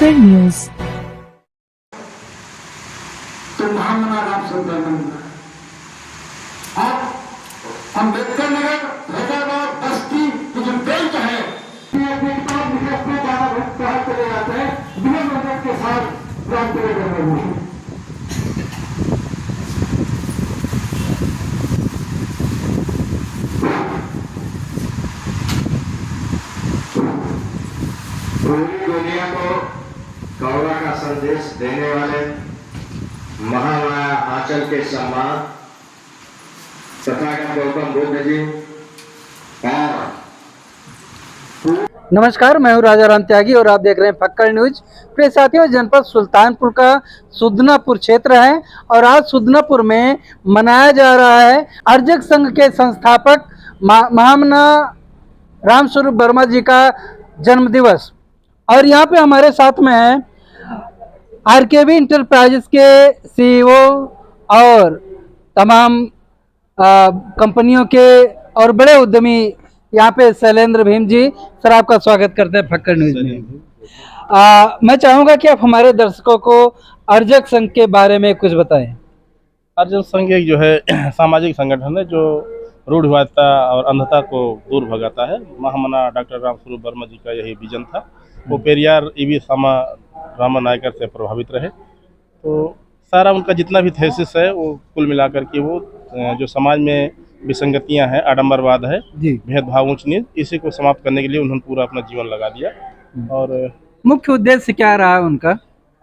फक्कड़ news. तो महामना राम सुंदर अम्बेडकर नगर हैदराबाद बस्ती की जो बेल्ट है चले जाते हैं बिना मदद के साथ राम पूरी दुनिया को करुणा का संदेश देने वाले महामाया आंचल के सम्मान तथागत गौतम बुद्ध जी और नमस्कार, मैं हूं राजा राम त्यागी और आप देख रहे हैं फक्कड़ न्यूज। प्रिय साथियों, जनपद सुल्तानपुर का सुदनापुर क्षेत्र है और आज सुदनापुर में मनाया जा रहा है अर्जक संघ के संस्थापक महामना रामस्वरूप वर्मा जी का जन्म दिवस। और यहाँ पे हमारे साथ में है आरकेबी इंटरप्राइजेस के सीईओ और तमाम कंपनियों के और बड़े उद्यमी यहाँ पे शैलेंद्र भीम जी। सर, आपका स्वागत करते हैं फक्कड़ न्यूज में। मैं चाहूँगा कि आप हमारे दर्शकों को अर्जक संघ के बारे में कुछ बताएं। अर्जक संघ एक जो है सामाजिक संगठन है जो रूढ़िवादिता और अंधता को दूर भगाता है। महामना डॉक्टर रामस्वरूप वर्मा जी का यही विजन था। वो पेरियार ईवी रामा नायकर से प्रभावित रहे, तो सारा उनका जितना भी थेसिस है वो कुल मिलाकर के वो जो समाज में विसंगतियां हैं, आडंबरवाद है, भेदभाव, ऊंच नीच, इसी को समाप्त करने के लिए उन्होंने पूरा अपना जीवन लगा दिया। और मुख्य उद्देश्य क्या रहा उनका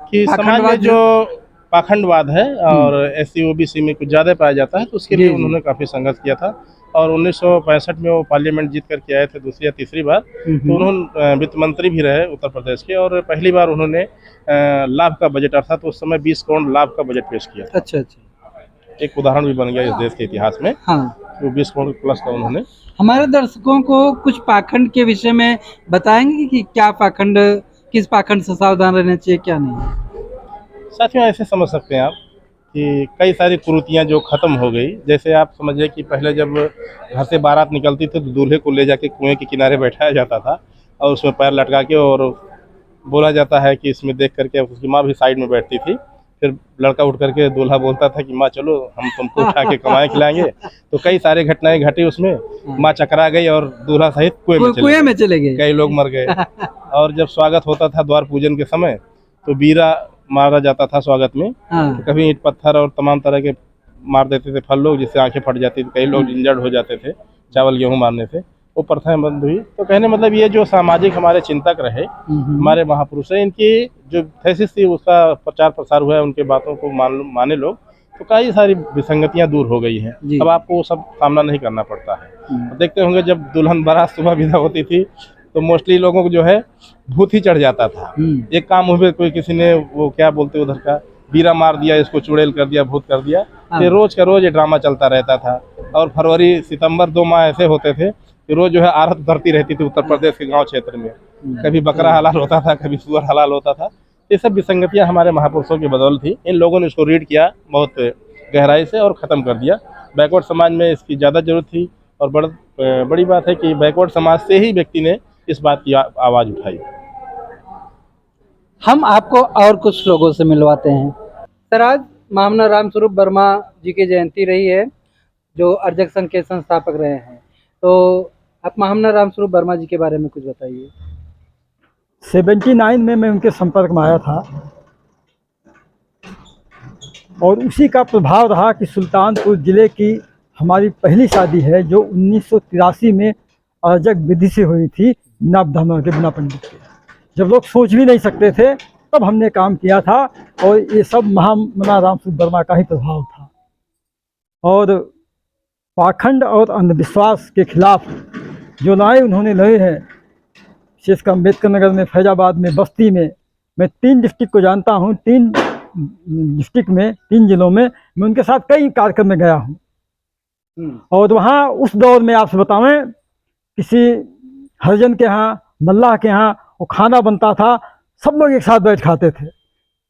कि समाज में जो पाखंडवाद है और SC OBC में कुछ ज़्यादा पाया जाता है, तो उसके लिए उन्होंने काफ़ी संघर्ष किया था। और 1965 में वो पार्लियामेंट जीत करके आए थे दूसरी या तीसरी बार, तो उन्होंने वित्त मंत्री भी रहे उत्तर प्रदेश के। और पहली बार उन्होंने लाभ का बजट अर्थात तो उस समय 20 करोड़ लाभ का बजट पेश किया था। अच्छा, एक उदाहरण भी बन गया इस देश के इतिहास में। हाँ, तो 20 करोड़ प्लस का उन्होंने। हमारे दर्शकों को कुछ पाखंड के विषय में बताएंगे कि क्या पाखंड, किस पाखंड से सावधान रहना चाहिए, क्या नहीं। साथियों, ऐसे समझ सकते हैं आप कि कई सारी कुरीतियाँ जो ख़त्म हो गई। जैसे आप समझिए कि पहले जब घर से बारात निकलती थी तो दूल्हे को ले जाके कुएं के किनारे बैठाया जाता था और उसमें पैर लटका के, और बोला जाता है कि इसमें देख करके उसकी माँ भी साइड में बैठती थी। फिर लड़का उठ करके दूल्हा बोलता था कि माँ चलो हम तुमको उठा के कमाए खिलाएंगे। तो कई सारी घटनाएं घटी उसमें। माँ चकरा गई और दूल्हा सहित कुएं में चले गए। कई लोग मर गए। और जब स्वागत होता था द्वार पूजन के समय, तो बीरा मारा जाता था स्वागत में। तो कभी ईंट पत्थर और तमाम तरह के मार देते थे फल लोग, जिससे आंखें फट जाती थी। कई लोग इंजर्ड हो जाते थे चावल गेहूं मारने से। वो प्रथाएं बंद हुई। तो कहने मतलब ये जो सामाजिक हमारे चिंतक रहे, हमारे महापुरुष है, इनकी जो थेसिस थी उसका प्रचार प्रसार हुआ है, उनके बातों को माने लोग, तो कई सारी विसंगतियां दूर हो गई हैं। अब आपको वो सब सामना नहीं करना पड़ता है। देखते होंगे जब दुल्हन बारात सुबह विदा होती थी तो मोस्टली लोगों को जो है भूत ही चढ़ जाता था। एक काम हुए, कोई किसी ने वो क्या बोलते उधर का बीरा मार दिया, इसको चुड़ैल कर दिया, भूत कर दिया। ये रोज का रोज ये ड्रामा चलता रहता था। और फरवरी सितंबर 2 माह ऐसे होते थे कि रोज जो है आरत उतरती रहती थी उत्तर प्रदेश के गांव क्षेत्र में। कभी बकरा हलाल होता था, कभी सुअर हलाल होता था। ये सब विसंगतियां हमारे महापुरुषों की बदौलत थी। इन लोगों ने इसको रीड किया बहुत गहराई से और ख़त्म कर दिया। बैकवर्ड समाज में इसकी ज़्यादा जरूरत थी। और बड़ी बात है कि बैकवर्ड समाज से ही व्यक्ति ने इस बात की आवाज़ उठाई। हम आपको और कुछ लोगों से मिलवाते हैं। सर, आज महामना रामस्वरूप वर्मा जी की जयंती रही है, जो अर्जक संघ के संस्थापक रहे हैं। तो आप महामना रामस्वरूप वर्मा जी के बारे में कुछ बताइए। 79 में मैं उनके संपर्क में आया था और उसी का प्रभाव रहा कि सुल्तानपुर ज़िले की हमारी पहली शादी है जो 1983 में अर्जक विधि से हुई थी, बिना ब्राह्मण के, बिना पंडित के। जब लोग सोच भी नहीं सकते थे तब हमने काम किया था। और ये सब महामना रामस्वरूप वर्मा का ही प्रभाव था। और पाखंड और अंधविश्वास के खिलाफ जो लड़ाई उन्होंने लड़ी है, विशेषकर अम्बेडकर नगर में, फैजाबाद में, बस्ती में, मैं 3 डिस्ट्रिक्ट को जानता हूँ। 3 डिस्ट्रिक्ट में, 3 जिलों में मैं उनके साथ कई कार्यक्रम में गया हूँ। और वहाँ उस दौर में आपसे बतावें, किसी हरिजन के यहाँ, मल्लाह के यहाँ वो खाना बनता था, सब लोग एक साथ बैठ खाते थे।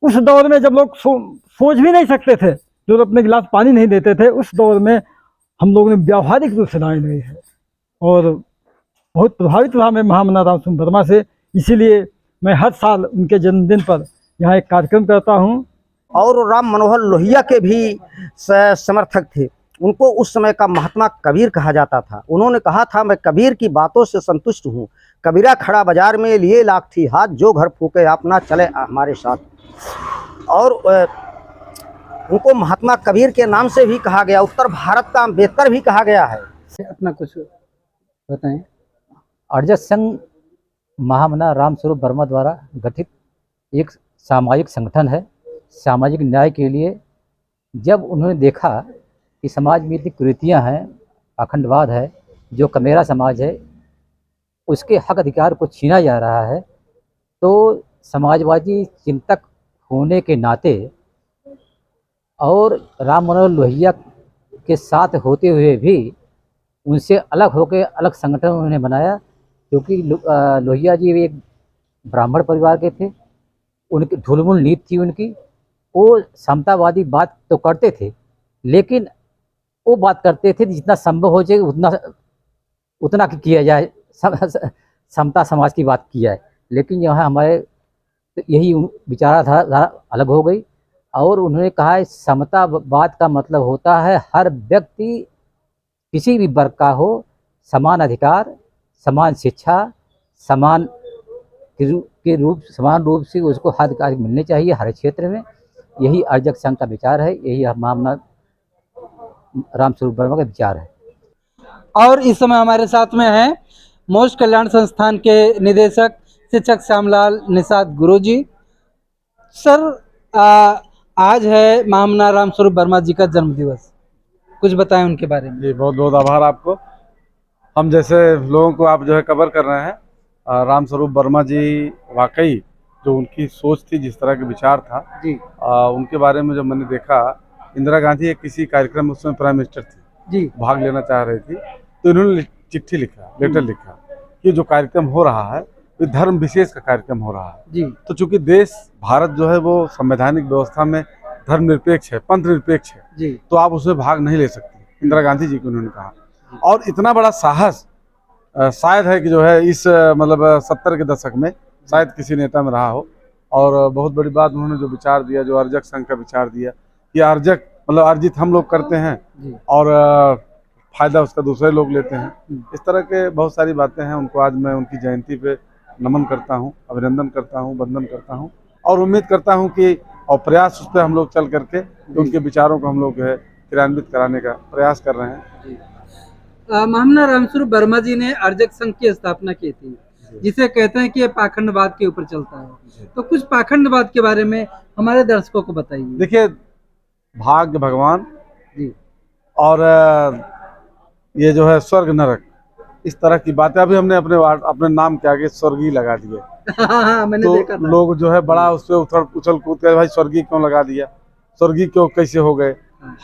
उस दौर में जब लोग सोच भी नहीं सकते थे, जो अपने गिलास पानी नहीं देते थे, उस दौर में हम लोगों ने व्यावहारिक रूप से लड़ाई लड़ी है। और बहुत प्रभावित रहा मैं महामना रामस्वरूप वर्मा से। इसीलिए मैं हर साल उनके जन्मदिन पर यहाँ एक कार्यक्रम करता हूँ। और राम मनोहर लोहिया के भी समर्थक थे। उनको उस समय का महात्मा कबीर कहा जाता था। उन्होंने कहा था, मैं कबीर की बातों से संतुष्ट हूँ। कबीरा खड़ा बाजार में लिए लाख थी हाथ, जो घर फूके अपना चले हमारे साथ। और उनको महात्मा कबीर के नाम से भी कहा गया। उत्तर भारत का अम्बेडकर भी कहा गया है। अपना कुछ बताएं। आर्य संघ महामना रामस्वरूप वर्मा द्वारा गठित एक सामाजिक संगठन है। सामाजिक न्याय के लिए जब उन्होंने देखा कि समाज में इतनी कुरीतियाँ हैं, अखंडवाद है, जो कमेरा समाज है उसके हक अधिकार को छीना जा रहा है, तो समाजवादी चिंतक होने के नाते और राम मनोहर लोहिया के साथ होते हुए भी उनसे अलग होकर अलग संगठन उन्होंने बनाया। क्योंकि लोहिया जी एक ब्राह्मण परिवार के थे, उनकी ढुलमुल नीति थी उनकी। वो समतावादी बात तो करते थे, लेकिन वो बात करते थे जितना संभव हो जाए उतना किया जाए, समता समाज की बात की जाए। लेकिन यहाँ हमारे यही विचारधारा अलग हो गई और उन्होंने कहा समतावाद का मतलब होता है हर व्यक्ति किसी भी वर्ग का हो, समान अधिकार, समान शिक्षा, समान रूप से उसको हर अधिकार मिलने चाहिए हर क्षेत्र में। यही आर्जक संघ का विचार है, यही महामना रामस्वरूप वर्मा का विचार है। और इस समय हमारे साथ में हैं मोक्ष कल्याण संस्थान के निदेशक शिक्षक श्यामलाल निषाद गुरुजी। सर, आज है महामना रामस्वरूप वर्मा जी का जन्मदिवस, कुछ बताएं उनके बारे में। जी, बहुत बहुत आभार आपको। हम जैसे लोगों को आप जो है कवर कर रहे हैं। रामस्वरूप वर्मा जी वाकई जो उनकी सोच थी, जिस तरह के विचार था जी, उनके बारे में जब मैंने देखा, इंदिरा गांधी एक किसी कार्यक्रम में उसमें प्राइम मिनिस्टर थी जी, भाग लेना चाह रही थी, तो इन्होंने चिट्ठी लिखा, लेटर लिखा कि जो कार्यक्रम हो रहा है वो धर्म विशेष का कार्यक्रम हो रहा है जी। तो चूंकि देश भारत जो है वो संवैधानिक व्यवस्था में धर्मनिरपेक्ष है, पंथ निरपेक्ष है, जी, तो आप उसमें भाग नहीं ले सकते। इंदिरा गांधी जी को उन्होंने कहा। और इतना बड़ा साहस शायद है कि जो है इस मतलब 70 के दशक में शायद किसी नेता में रहा हो। और बहुत बड़ी बात उन्होंने जो विचार दिया, जो अर्जक संघ का विचार दिया कि अर्जक मतलब अर्जित हम लोग करते हैं और फायदा उसका दूसरे लोग लेते हैं। इस तरह के बहुत सारी बातें हैं। उनको आज मैं उनकी जयंती पे नमन करता हूं, अभिनंदन करता हूं, वंदन करता हूं और उम्मीद करता हूं कि और प्रयास उस पर हम लोग चल करके उनके विचारों को हम लोग जो है क्रियान्वित कराने का प्रयास कर रहे हैं। महामना रामस्वरूप वर्मा जी ने अर्जक संघ की स्थापना की थी, जिसे कहते हैं कि ये पाखंडवाद के ऊपर चलता है। तो कुछ पाखंडवाद के बारे में हमारे दर्शकों को बताइए। देखिए, भाग्य भगवान जी और ये जो है स्वर्ग नरक, इस तरह की बातें अभी हमने अपने नाम के आगे स्वर्गीय लगा दिए। हाँ, मैंने तो देखा था। लोग जो है बड़ा उस पर उछल कूद कर भाई स्वर्गीय क्यों लगा दिया, स्वर्गीय क्यों कैसे हो गए।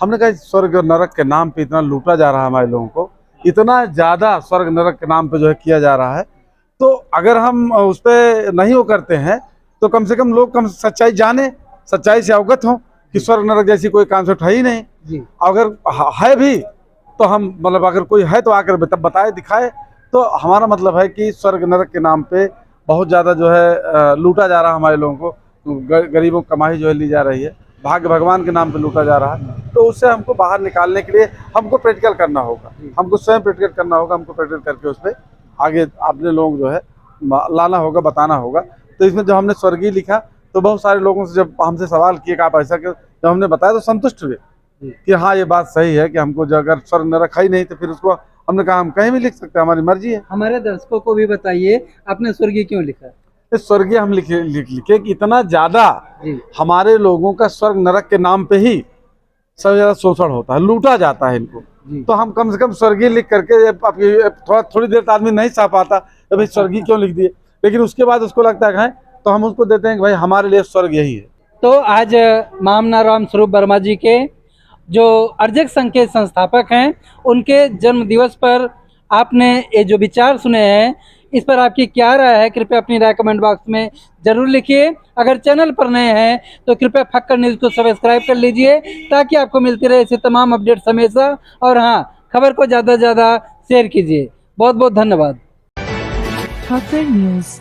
हमने कहा स्वर्ग और नरक के नाम पे इतना लूटा जा रहा है हमारे लोगों को, इतना ज्यादा स्वर्ग नरक के नाम पे जो है किया जा रहा है। तो अगर हम उस पर नहीं वो करते हैं तो कम से कम लोग कम सच्चाई जाने, सच्चाई से अवगत हों कि स्वर्ग नरक जैसी कोई कॉन्सेप्ट है ही नहीं। जी। अगर है भी तो हम मतलब अगर कोई है तो आकर बताए दिखाए। तो हमारा मतलब है कि स्वर्ग नरक के नाम पे बहुत ज़्यादा जो है लूटा जा रहा है हमारे लोगों को, गरीबों की कमाई जो है ली जा रही है, भाग्य भगवान के नाम पे लूटा जा रहा है। तो उससे हमको बाहर निकालने के लिए हमको प्रैक्टिकल करना होगा, हमको स्वयं प्रैक्टिकल करना होगा, हमको प्रैक्टिकल करके उस पर आगे अपने लोग जो है लाना होगा, बताना होगा। तो इसमें जब हमने स्वर्गीय लिखा तो बहुत सारे लोगों से जब हमसे सवाल किए कि आप ऐसा क्यों, जब हमने बताया तो संतुष्ट हुए कि हाँ ये बात सही है कि हमको जो अगर स्वर्ग नरक है नहीं तो फिर उसको हमने कहा हम कहीं भी लिख सकते हैं, हमारी मर्जी है। हमारे दर्शकों को भी बताइए आपने स्वर्गीय क्यों लिखा। इस स्वर्गीय हम लिखे कि इतना ज्यादा हमारे लोगों का स्वर्ग नरक के नाम पे ही सबसे ज्यादा शोषण होता है, लूटा जाता है इनको। तो हम कम से कम स्वर्गीय लिख करके थोड़ी देर आदमी नहीं सह पाता तो भाई स्वर्गीय क्यों लिख दिए, लेकिन उसके बाद उसको लगता है तो हम उसको देते हैं कि भाई हमारे लिए स्वर्ग यही है। तो आज महामना रामस्वरूप वर्मा जी के जो अर्जक संघ के संस्थापक हैं, उनके जन्म दिवस पर आपने ये जो विचार सुने हैं, इस पर आपकी क्या राय है, कृपया अपनी राय कमेंट बॉक्स में जरूर लिखिए। अगर चैनल पर नए हैं तो कृपया फक्कड़ न्यूज़ को सब्सक्राइब कर लीजिए ताकि आपको मिलती रहे ऐसे तमाम अपडेट्स हमेशा। और हाँ, खबर को ज़्यादा से ज़्यादा शेयर कीजिए। बहुत बहुत धन्यवाद। फक्कड़ न्यूज़।